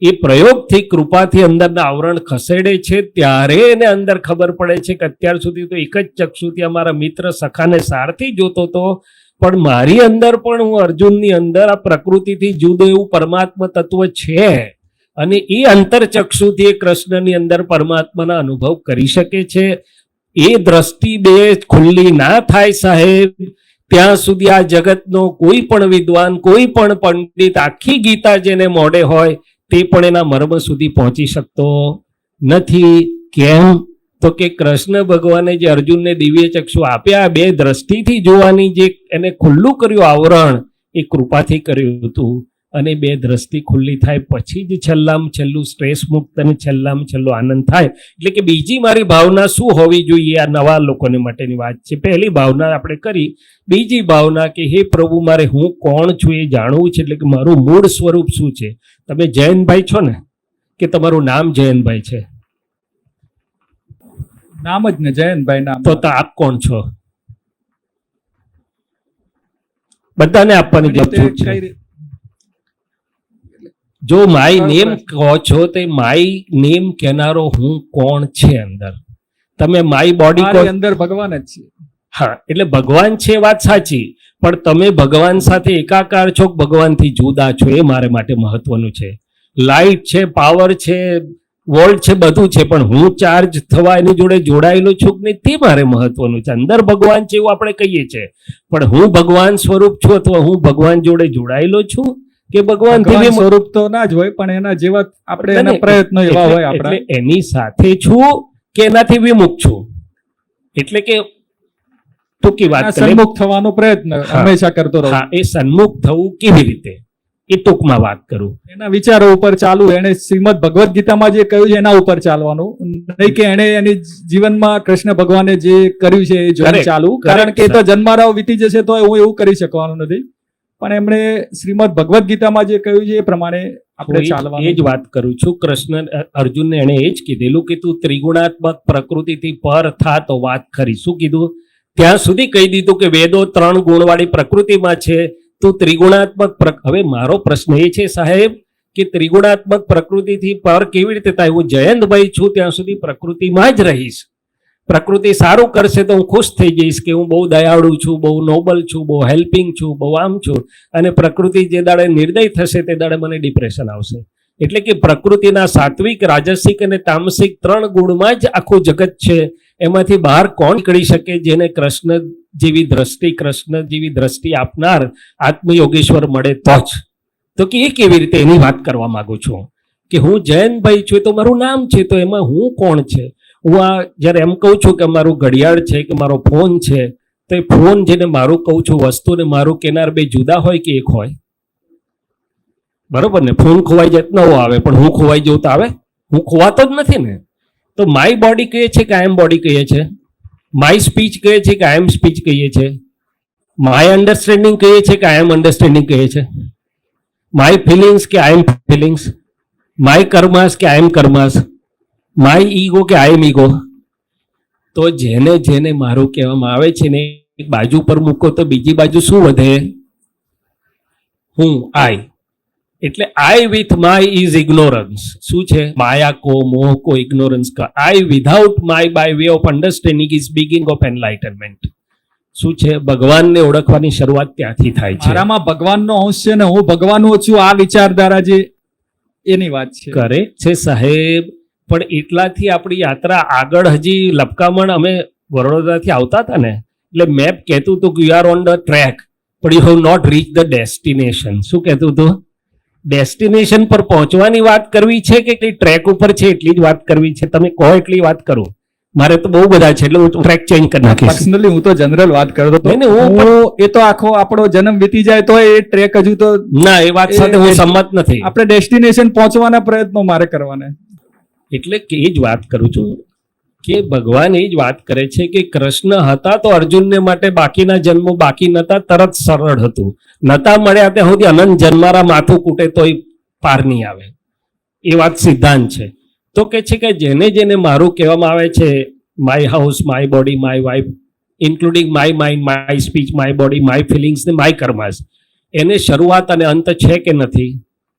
એ પ્રયોગથી કૃપાથી અંદરના આવરણ ખસેડે છે. ત્યારે એને અંદર ખબર પડે છે કે અત્યાર સુધી તો એક જ ચક્ષુથી અમારા મિત્ર સખાને સારથી જોતો હતો, પણ મારી અંદર પણ, હું અર્જુનની અંદર આ પ્રકૃતિથી જુદું એવું પરમાત્મા તત્વ છે. અને એ અંતરચક્ષુથી એ કૃષ્ણની અંદર પરમાત્માના અનુભવ કરી શકે છે. એ દ્રષ્ટિ બે ખુલ્લી ના થાય સાહેબ, ત્યાં સુધી આ જગતનો કોઈ પણ વિદ્વાન, કોઈ પણ પંડિત, આખી ગીતા જેને મોઢે હોય તે પણ એના મર્મ સુધી પહોંચી શકતો નથી. કેમ? તો કે કૃષ્ણ ભગવાને જે અર્જુનને દિવ્ય ચક્ષુ આપ્યા, બે દ્રષ્ટિથી જોવાની જે એને ખુલ્લું કર્યું આવરણ, એ કૃપાથી કર્યું હતું. અને બે દ્રષ્ટિ ખુલ્લી થાય પછી જ છેલ્લામાં છેલ્લું સ્ટ્રેસ મુક્ત અને છેલ્લામાં છેલ્લો આનંદ થાય. એટલે કે બીજી મારી ભાવના શું હોવી જોઈએ? આ નવા લોકોને માટેની વાત છે. પહેલી ભાવના આપણે કરી. બીજી ભાવના કે હે પ્રભુ, મારે હું કોણ છું એ જાણવું છે. એટલે કે મારું મૂળ સ્વરૂપ શું છે? તમે જયંતભાઈ છો ને, કે તમારું નામ જયંતભાઈ છે? નામ જ ને જયંતભાઈ નામ. તો આપ કોણ છો? બધાને આપવાની જરૂર છે. જો માય નેમ કહો છો તો માય નેમ કહેનારો હું કોણ છે અંદર? તમે માય બોડી કહો, અંદર ભગવાન જ છે. હા, એટલે ભગવાન છે, વાત સાચી. પણ તમે ભગવાન સાથે એકાકાર છો, ભગવાનથી જુદા છો, એ મારે માટે મહત્વનું છે. લાઇટ છે, પાવર છે, વોલ્ટ છે, બધું છે, પણ હું ચાર્જ થવા એની જોડે જોડાયેલો છું કે નહીં તે મારે મહત્વનું છે. અંદર ભગવાન છે એવું આપણે કહીએ છીએ, પણ હું ભગવાન સ્વરૂપ છું અથવા હું ભગવાન જોડે જોડાયેલો છું કે ભગવાન સ્વરૂપ તો ના જ હોય, પણ એના જેવા આપણે એના પ્રયત્નો એવા હોય. આપણે એની સાથે છું કે એનાથી વિમુખ છું? એટલે કે ટૂંકી વાત, સન્મુખ થવાનો પ્રયત્ન હંમેશા કરતો રહો. એ સન્મુખ થવું કેવી રીતે, એ ટૂંકમાં વાત કરું. એના વિચારો ઉપર ચાલુ. એને શ્રીમદ ભગવદ્ ગીતામાં જે કહ્યું છે એના ઉપર ચાલવાનું, નહીં કે એને એની જીવનમાં કૃષ્ણ ભગવાને જે કર્યું છે એ જોઈને ચાલુ. કારણ કે તો જન્મારાવ વીતી જશે તો હું એવું કરી શકવાનું નથી, પણ એમણે શ્રીમદ ભગવદ્ ગીતામાં જે કહ્યું છે એ પ્રમાણે આપણે ચાલવાનું. એ જ વાત કરું છું. કૃષ્ણ અર્જુનને એણે એ જ કીધેલું કે તું ત્રિગુણાત્મક પ્રકૃતિથી પર થા તો વાત ખરી. શું કીધું? ત્યાં સુધી કહી દીધું કે વેદો 3 ગુણવાળી પ્રકૃતિમાં છે, તું ત્રિગુણાત્મક. હવે મારો પ્રશ્ન એ છે સાહેબ કે ત્રિગુણાત્મક પ્રકૃતિથી પર કેવી રીતે થાય? હું જયંતભાઈ છું ત્યાં સુધી પ્રકૃતિમાં જ રહીશ. પ્રકૃતિ સારું કરશે તો હું ખુશ થઈ જઈશ કે હું બહુ દયાળુ છું, બહુ નોબલ છું, બહુ હેલ્પિંગ છું, બહુ આમ છું. અને પ્રકૃતિ જે દાડે નિર્દય થશે તે દાડે મને ડિપ્રેશન આવશે. એટલે કે પ્રકૃતિના સાત્વિક, રાજસિક અને તામસિક 3 ગુણમાં જ આખું જગત છે. એમાંથી બહાર કોણ નીકળી શકે જેને કૃષ્ણ જેવી દ્રષ્ટિ આપનાર આત્મયોગેશ્વર મળે તો જ. તો કે એ કેવી રીતે, એની વાત કરવા માંગુ છું. કે હું જયંતભાઈ છું તો મારું નામ છે, તો એમાં હું કોણ છે? હું આ જ્યારે એમ કહું છું કે મારું ઘડિયાળ છે કે મારો ફોન છે, તો એ ફોન જેને મારું કહું છું, વસ્તુને મારું કેનાર બે જુદા હોય કે એક હોય? બરોબર ને? ફોન ખોવાઈ જાય ન આવે, પણ હું ખોવાઈ જવું તો આવે? હું ખોવાતો જ નથી ને. તો માય બોડી કહીએ છીએ કે આઈ એમ બોડી કહીએ છીએ? માય સ્પીચ કહીએ છીએ કે આઈ એમ સ્પીચ કહીએ છીએ? માય અન્ડરસ્ટેન્ડિંગ કહીએ છીએ કે આઈ એમ અન્ડરસ્ટેન્ડિંગ કહીએ છીએ? માય ફિલિંગ્સ કે આઈ એમ ફિલિંગ્સ? માય કર્માસ કે આઈ એમ કર્માસ? માય ઈગો કે આઈ એમ ઈગો? તો જેને જેને મારું કહેવામાં આવે છે ને એક બાજુ પર મૂકો તો બીજી બાજુ શું વધે? હું, આઈ. એટલે I with my is ignorance. શું છે? માયા કો, મોહ કો, ઇગ્નોરન્સ કા. I without my by way of understanding is beginning of enlightenment. શું છે? ભગવાનને ઓળખવાની શરૂઆત ત્યાંથી થાય છે. મારામાં ભગવાનનો અંશ છે ને હું ભગવાનનો છું, આ વિચારધારા જે એની વાત છે. કરેક્ટ છે સાહેબ, પણ એટલાથી આપણી યાત્રા આગળ હજી લપકામણ. અમે વડોદરાથી આવતા હતા ને એટલે મેપ કહેતું હતું કે you are on the track, પણ you have not reach the destination. શું કહેતું હતું? ડેસ્ટિનેશન પર પહોંચવાની વાત કરવી છે કે ટ્રેક ઉપર છે એટલી જ વાત કરવી છે? તમે કહો એટલી વાત કરું. મારે તો બહુ બધા છે એટલે હું ટ્રેક ચેન્જ કરી નાખીશ. પર્સનલી હું તો જનરલ વાત કરતો હતો. નહીં, હું એ તો આખો આપણો જન્મ વીતી જાય તો એ ટ્રેક હજુ તો ના, એ વાત સાથે હું સંમત નથી. આપણે ડેસ્ટિનેશન પહોંચવાના પ્રયત્નો મારે કરવાના. એટલે કે એ જ વાત કરું છું કે ભગવાન એ જ વાત કરે છે કે કૃષ્ણ હતા તો અર્જુનને માટે બાકીના જન્મો બાકી નતા, તરત સરળ હતું. નતા મળ્યા ત્યાં સુધી અનંત જન્મારા માથું કૂટે તોય પાર નહીં આવે. એ વાત સિદ્ધાંત છે. તો કે છે કે જેને જેને મારું કહેવામાં આવે છે, my house, my body, my wife, including my mind, my speech, my body, my feelings ને માય કર્માસ, એને શરૂઆત અને અંત છે કે નથી?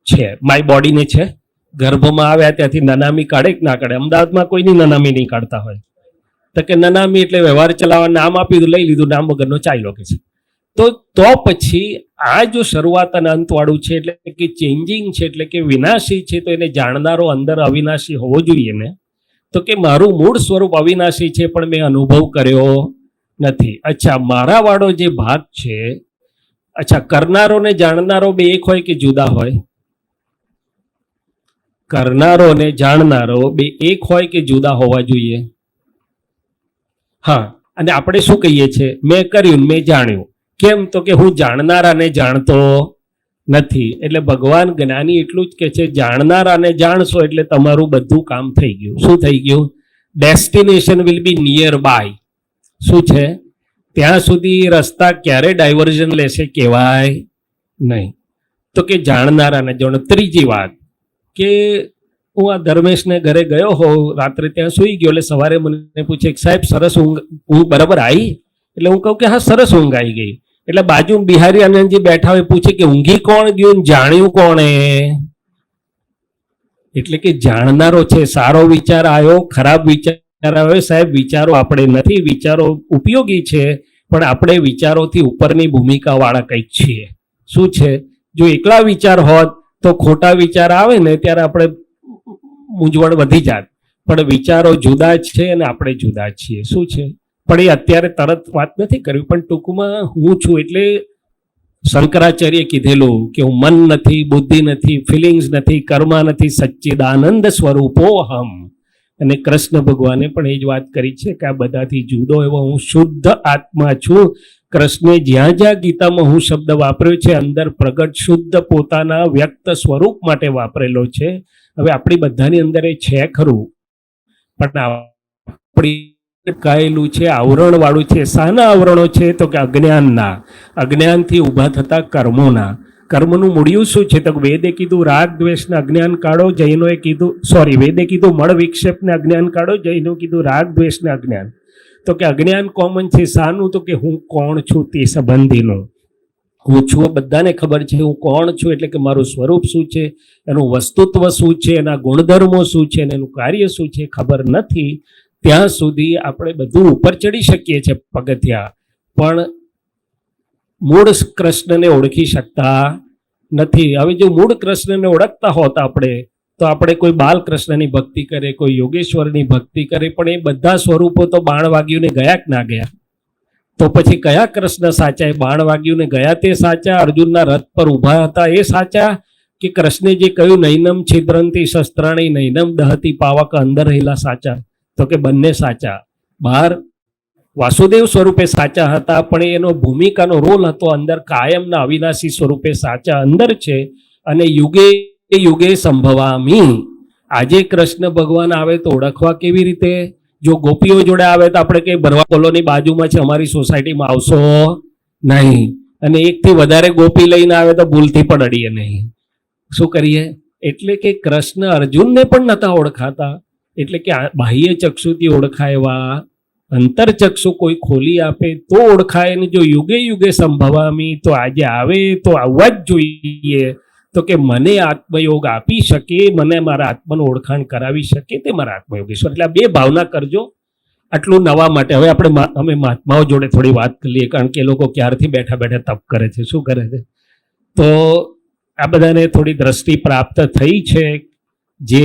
છે. માય બોડીને છે. ગર્ભમાં આવ્યા ત્યાંથી નનામી કાઢે કે ના કાઢે? અમદાવાદમાં કોઈની નનામી નહીં કાઢતા હોય. તો કે નનામી એટલે વ્યવહાર ચલાવવા નામ આપી દીધું, લઈ લીધું, નામ વગરનો ચાલ્યો કે છે. તો પછી આ જો શરૂઆત અને અંત વાળું છે એટલે કે ચેન્જિંગ છે એટલે કે વિનાશી છે, તો એને જાણનારો અંદર અવિનાશી હોવો જોઈએ ને. તો કે મારું મૂળ સ્વરૂપ અવિનાશી છે પણ મેં અનુભવ કર્યો નથી. અચ્છા, મારા વાળો જે ભાગ છે, અચ્છા, કરનારો ને જાણનારો બે એક હોય કે જુદા હોય? કરનારો ને જાણનારો બે એક હોય કે જુદા હોવા જોઈએ? હા. અને આપણે શું કહીએ છીએ? મેં કર્યું, મેં જાણ્યું. કેમ? તો કે હું જાણનારાને જાણતો નથી. એટલે ભગવાન જ્ઞાની એટલું જ કે છે, જાણનારાને જાણશો એટલે તમારું બધું કામ થઈ ગયું. શું થઈ ગયું? Destination will be nearby. શું છે? ત્યાં સુધી રસ્તા ક્યારે ડાયવર્ઝન લેશે કહેવાય નહીં. તો કે જાણનારાને જાણો. ત્રીજી વાત કે હું આ ધર્મેશને ઘરે ગયો હોઉં, રાત્રે ત્યાં સૂઈ ગયો, એટલે સવારે મને પૂછે સાહેબ સરસ ઊંઘ બરાબર આવી? એટલે હું કહું કે હા સરસ ઊંઘ આવી ગઈ. એટલે બાજુ બિહારી આનંદજી બેઠા હોય, પૂછે કે ઊંઘી કોણ ગયું, જાણ્યું કોણે? એટલે કે જાણનારો છે. સારો વિચાર આવ્યો, ખરાબ વિચાર આવ્યો, સાહેબ વિચારો આપણે નથી, વિચારો ઉપયોગી છે, પણ આપણે વિચારોથી ઉપરની ભૂમિકા વાળા કંઈક છીએ. શું છે? જો એકલા વિચાર હોત તો ખોટા વિચાર આવે ને ત્યારે આપણે મૂંઝવણ વધી જાત. પણ વિચારો જુદા છે અને આપણે જુદા છીએ. શું છે? પણ એ અત્યારે તરત વાત નથી કરવી, પણ ટૂંકમાં હું છું એટલે શંકરાચાર્ય કીધેલું કે હું મન નથી, બુદ્ધિ નથી, ફિલિંગ્સ નથી, કર્મા નથી, સચ્ચિદાનંદ સ્વરૂપોહમ. અને કૃષ્ણ ભગવાને પણ એ જ વાત કરી છે કે આ બધાથી જુદો એવો હું શુદ્ધ આત્મા છું. કૃષ્ણે જ્યાં જ્યાં ગીતામાં હું શબ્દ વાપર્યો છે અંદર પ્રગટ શુદ્ધ પોતાના વ્યક્ત સ્વરૂપ માટે વાપરેલો છે. હવે આપણી બધાની અંદર એ છે ખરું, પણ આપણી કાયેલું છે, આવરણ વાળું છે. શાના આવરણો છે? તો કે અજ્ઞાનના. અજ્ઞાનથી ઊભા થતા કર્મોના. કર્મનું મૂળિયું શું છે? તો વેદે કીધું રાગ દ્વેષને અજ્ઞાન કાઢો, જૈનોએ કીધું વેદે કીધું મળ વિક્ષેપને અજ્ઞાન કાઢો, જૈનો કીધું રાગ દ્વેષને અજ્ઞાન. તો કે અજ્ઞાન કોમન છે. શાનું? તો કે હું કોણ છું તે સંબંધીનું. હું છું બધાને ખબર છે, હું કોણ છું એટલે કે મારું સ્વરૂપ શું છે, એનું વસ્તુત્વ શું છે, એના ગુણધર્મો શું છે, એનું કાર્ય શું છે ખબર નથી. ત્યાં સુધી આપણે બધું ઉપર ચડી શકીએ છીએ પગથિયા, પણ મૂળ કૃષ્ણને ઓળખી શકતા નથી. હવે જો મૂળ કૃષ્ણને ઓળખતા હોત આપણે તો આપણે કોઈ બાલકૃષ્ણની ભક્તિ કરે, કોઈ યોગેશ્વરની ભક્તિ કરે, પણ એ બધા સ્વરૂપો તો બાણ વાગ્યુંને ગયા કે ના ગયા? તો પછી કયા કૃષ્ણ સાચા? એ બાણ વાગ્યુંને ગયા તે સાચા? અર્જુનના રથ પર ઊભા હતા એ સાચા? કે કૃષ્ણે જે કહ્યું નૈનમ છિદ્રંતી શસ્ત્રાણી નૈનમ દહતી પાવક અંદર રહેલા સાચા? તો કે બંને સાચા. બહાર વાસુદેવ સ્વરૂપે સાચા હતા, પણ એનો ભૂમિકાનો રોલ હતો અંદર કાયમના અવિનાશી સ્વરૂપે સાચા અંદર છે. અને યુગે યુગે સંભવામી. આજે કૃષ્ણ ભગવાન આવે તો ઓળખવા કેવી રીતે? જો ગોપીઓ જોડે આવે તો આપણે કઈ ભરવા કોલોની બાજુમાં છે અમારી સોસાયટીમાં આવશો નહીં, અને એકથી વધારે ગોપી લઈને આવે તો ભૂલથી પણ અડીએ નહીં. શું કરીએ? એટલે કે કૃષ્ણ અર્જુનને પણ નહોતા ઓળખાતા, એટલે કે બાહ્ય ચક્ષુથી ઓળખાય એવા અંતરચક્ષુ કોઈ ખોલી આપે તો ઓળખાય. ને જો યુગે યુગે સંભવામી, તો આજે આવે તો આવવા જ જોઈએ. તો કે મને આત્મયોગ આપી શકે, મને મારા આત્માનું ઓળખાણ કરાવી શકે, તે મારા આત્મયોગેશ્વર. એટલે આ બે ભાવના કરજો. આટલું નવા માટે હવે અમે મહાત્માઓ જોડે થોડી વાત કરીએ, કારણ કે એ લોકો ક્યારથી બેઠા બેઠા તપ કરે છે. શું કરે છે? તો આ બધાને થોડી દ્રષ્ટિ પ્રાપ્ત થઈ છે, જે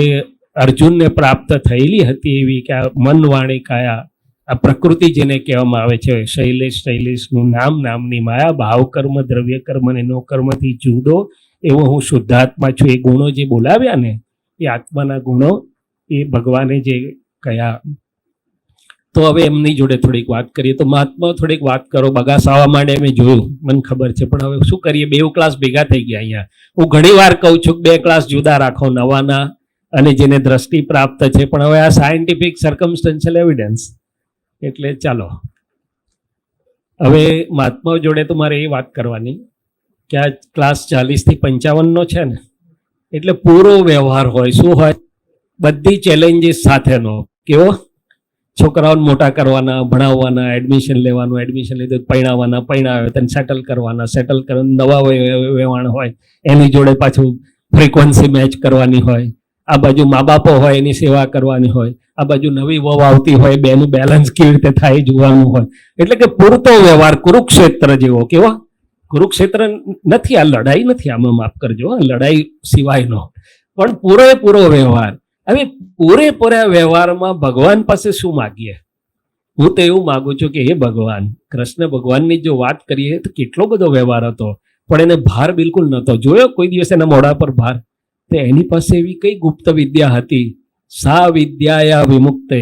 અર્જુનને પ્રાપ્ત થયેલી હતી એવી, કે આ મન વાણી કાયા, આ પ્રકૃતિ જેને કહેવામાં આવે છે, શૈલેષનું નામની માયા, ભાવ કર્મ દ્રવ્ય કર્મ ને નો કર્મથી જુદો એવો હું શુદ્ધાત્મા છું. એ ગુણો જે બોલાવ્યા ને, એ આત્માના ગુણો, એ ભગવાને જે કયા. તો હવે એમની જોડે થોડીક વાત કરીએ. તો મહાત્મા થોડીક વાત કરો. બગાસાવા માંડે મેં જોયું, મને ખબર છે, પણ હવે શું કરીએ, બે ક્લાસ ભેગા થઈ ગયા અહીંયા. હું ઘણી વાર કહું છું કે બે ક્લાસ જુદા રાખો, નવાના અને જેને દ્રષ્ટિ પ્રાપ્ત છે. પણ હવે આ સાયન્ટિફિક સર્કમસ્ટન્શિયલ એવિડન્સ, એટલે ચાલો હવે મહાત્માઓ જોડે તો મારે એ વાત કરવાની કે આ ક્લાસ 40 થી 55 છે ને, એટલે પૂરો વ્યવહાર હોય. શું હોય? બધી ચેલેન્જીસ સાથેનો. કેવો? છોકરાઓને મોટા કરવાના, ભણાવવાના, એડમિશન લેવાનું, એડમિશન લીધું પરણાવવાના, પરણાવે તેને સેટલ કરવાના, સેટલ કરવાના, નવા વેવાણ હોય એની જોડે પાછું ફ્રીક્વન્સી મેચ કરવાની હોય. આ બાજુ મા બાપો હોય એની સેવા કરવાની હોય, આ બાજુ નવી વહુ આવતી હોય, બેનું બેલેન્સ કેવી રીતે થાય જોવાનું હોય. એટલે કે પૂરતો વ્યવહાર, કુરુક્ષેત્ર જેવો. કેવો? કુરુક્ષેત્ર નથી, આ લડાઈ નથી, આમાં માફ કરજો, લડાઈ સિવાયનો, પણ પૂરેપૂરો વ્યવહાર. હવે પૂરેપૂરા વ્યવહારમાં ભગવાન પાસે શું માગીએ? હું તો એવું માગું છું કે હે ભગવાન, કૃષ્ણ ભગવાનની જો વાત કરીએ તો કેટલો બધો વ્યવહાર હતો, પણ એને ભાર બિલકુલ નહોતો. જોયો કોઈ દિવસ એના મોઢા પર ભાર? તો એની પાસે એવી કઈ ગુપ્ત વિદ્યા હતી? સા વિદ્યાયા વિમુક્તે.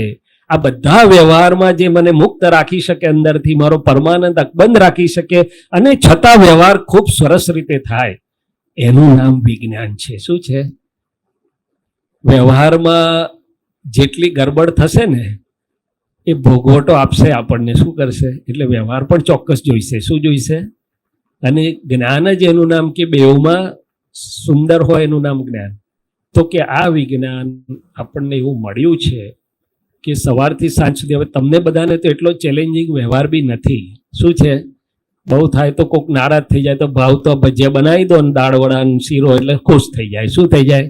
આ બધા વ્યવહારમાં જે મને મુક્ત રાખી શકે, અંદરથી મારો પરમાનંદ અકબંધ રાખી શકે, અને છતાં વ્યવહાર ખૂબ સરસ રીતે થાય, એનું નામ વિજ્ઞાન છે. શું છે? વ્યવહારમાં જેટલી ગરબડ થશે ને, એ ભોગવટો આપશે આપણને. શું કરશે? એટલે વ્યવહાર પણ ચોક્કસ જોઈશે. શું જોઈશે? અને જ્ઞાન જ એનું નામ, કે બેઉમાં સુંદર હોય એનું નામ જ્ઞાન. તો કે આ વિજ્ઞાન આપણને એવું મળ્યું છે કે સવારથી સાંજ સુધી, હવે તમને બધાને તો એટલો ચેલેન્જિંગ વ્યવહાર બી નથી. શું છે? બહુ થાય તો કોઈક નારાજ થઈ જાય તો ભાવ તો ભજીયા બનાવી દો ને દાળ વડા શીરો, એટલે ખુશ થઈ જાય. શું થઈ જાય?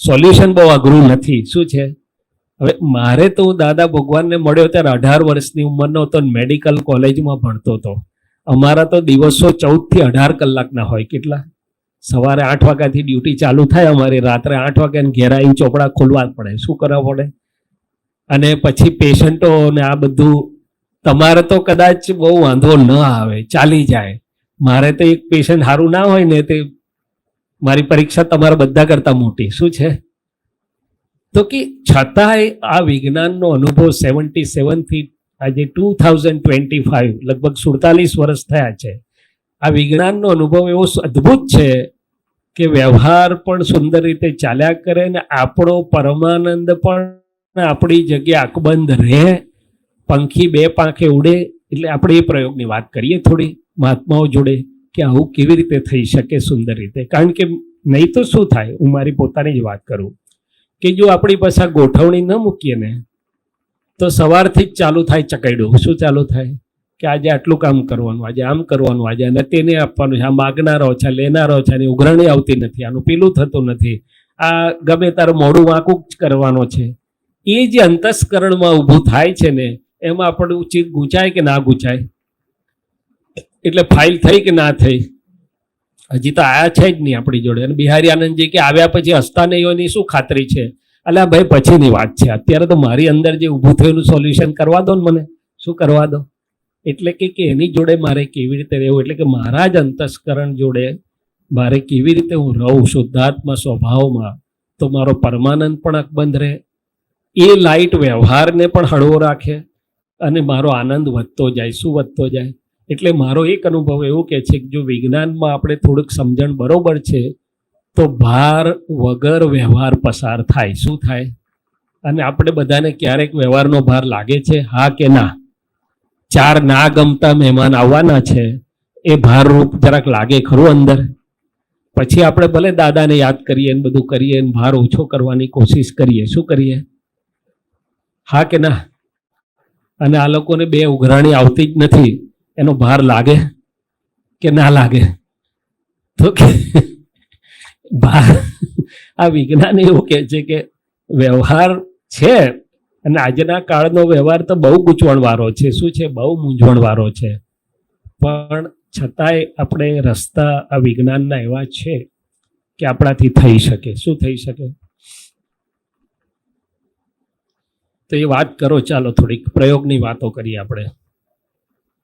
સોલ્યુશન બહુ અઘરું નથી. શું છે? હવે મારે તો દાદા ભગવાનને મળ્યો ત્યારે 18 વર્ષની ઉંમરનો હતો, મેડિકલ કોલેજમાં ભણતો હતો. અમારા તો દિવસો 14 થી 18 કલાકના હોય. કેટલા? સવારે 8 વાગ્યાથી ડ્યુટી ચાલુ થાય અમારી, રાત્રે 8 વાગ્યાને ઘેર આવીને ચોપડા ખોલવા જ પડે. શું કરવા પડે? અને પછી પેશન્ટો ને આ બધું. તમારે તો કદાચ બહુ વાંધો ન આવે, ચાલી જાય. મારે તો એક પેશન્ટ સારું ના હોય ને, તે મારી પરીક્ષા તમારા બધા કરતા મોટી. શું છે? તો કે છતાંય આ વિજ્ઞાનનો અનુભવ 77 થી આજે 2025, લગભગ 47 વર્ષ થયા છે. આ વિજ્ઞાનનો અનુભવ એવો અદ્ભુત છે કે વ્યવહાર પણ સુંદર રીતે ચાલ્યા કરે, ને આપણો પરમાનંદ પણ આપણી જગ્યાએ અકબંધ રહે, પંખી બે પાંખે ઉડે. એટલે આપણે એ પ્રયોગની વાત કરીએ થોડી મહાત્માઓ જોડે, કે આવું કેવી રીતે થઈ શકે સુંદર રીતે. કારણ કે નહીં તો શું થાય, હું મારી પોતાની જ વાત કરું, કે જો આપણી પાસે આ ગોઠવણી ન મૂકીએ ને, તો સવારથી જ ચાલુ થાય ચકૈડું. શું ચાલુ થાય? કે આજે આટલું કામ કરવાનું, આજે આમ કરવાનું, આજે અને તેને આપવાનું છે, આ માગનારો છે, લેનારો છે, આની ઉઘરાણી આવતી નથી, આનું પેલું થતું નથી, આ ગમે તારું મોડું વાંકું જ કરવાનો છે. એ જે અંતસ્કરણમાં ઊભું થાય છે ને, એમાં આપણું ચિત્ત ગૂંચાય કે ના ગૂંચાય? એટલે ફાઇલ થઈ કે ના થઈ? હજી તો આયા છે જ નહીં આપણી જોડે. અને બિહારી આનંદજી કે આવ્યા પછી હસતા નહીં હોય, એની શું ખાતરી છે? અલ્યા ભાઈ, પછીની વાત છે. અત્યારે તો મારી અંદર જે ઊભું થયું એનું સોલ્યુશન કરવા દો ને મને. શું કરવા દો? એટલે કે એની જોડે મારે કેવી રીતે રહેવું, એટલે કે મારા જ અંતસ્કરણ જોડે મારે કેવી રીતે હું રહું શુદ્ધાત્મા સ્વભાવમાં, તો મારો પરમાનંદ પણ અકબંધ રહે, એ લાઇટ વ્યવહારને પણ હળવો રાખે, અને મારો આનંદ વધતો જાય. શું વધતો જાય? એટલે મારો એક અનુભવ એવું કે છે કે જો વિજ્ઞાનમાં આપણે થોડુંક સમજણ બરોબર છે, તો ભાર વગર વ્યવહાર પસાર થાય. શું થાય? અને આપણે બધાને ક્યારેક વ્યવહારનો ભાર લાગે છે? હા કે ના? 4 ના ગમતા મહેમાન આવવાના છે, એ ભારરૂપ જરાક લાગે ખરું અંદર. પછી આપણે ભલે દાદાને યાદ કરીએ ને બધું કરીએ ને ભાર ઓછો કરવાની કોશિશ કરીએ, શું કરીએ? હા કે ના? અને આ લોકોને 2 ઉઘરાણી આવતી જ નથી, એનો ભાર લાગે કે ના લાગે? તો કે ભાર, આ વિજ્ઞાન એવું કહે છે કે વ્યવહાર છે, અને આજના કાળનો વ્યવહાર તો બહુ ગૂંચવણવાળો છે. શું છે? બહુ મૂંઝવણવાળો છે. પણ છતાંય આપણે રસ્તા આ વિજ્ઞાનના એવા છે કે આપણાથી થઈ શકે. શું થઈ શકે? તો એ વાત કરો, ચાલો થોડીક પ્રયોગની વાતો કરીએ આપણે.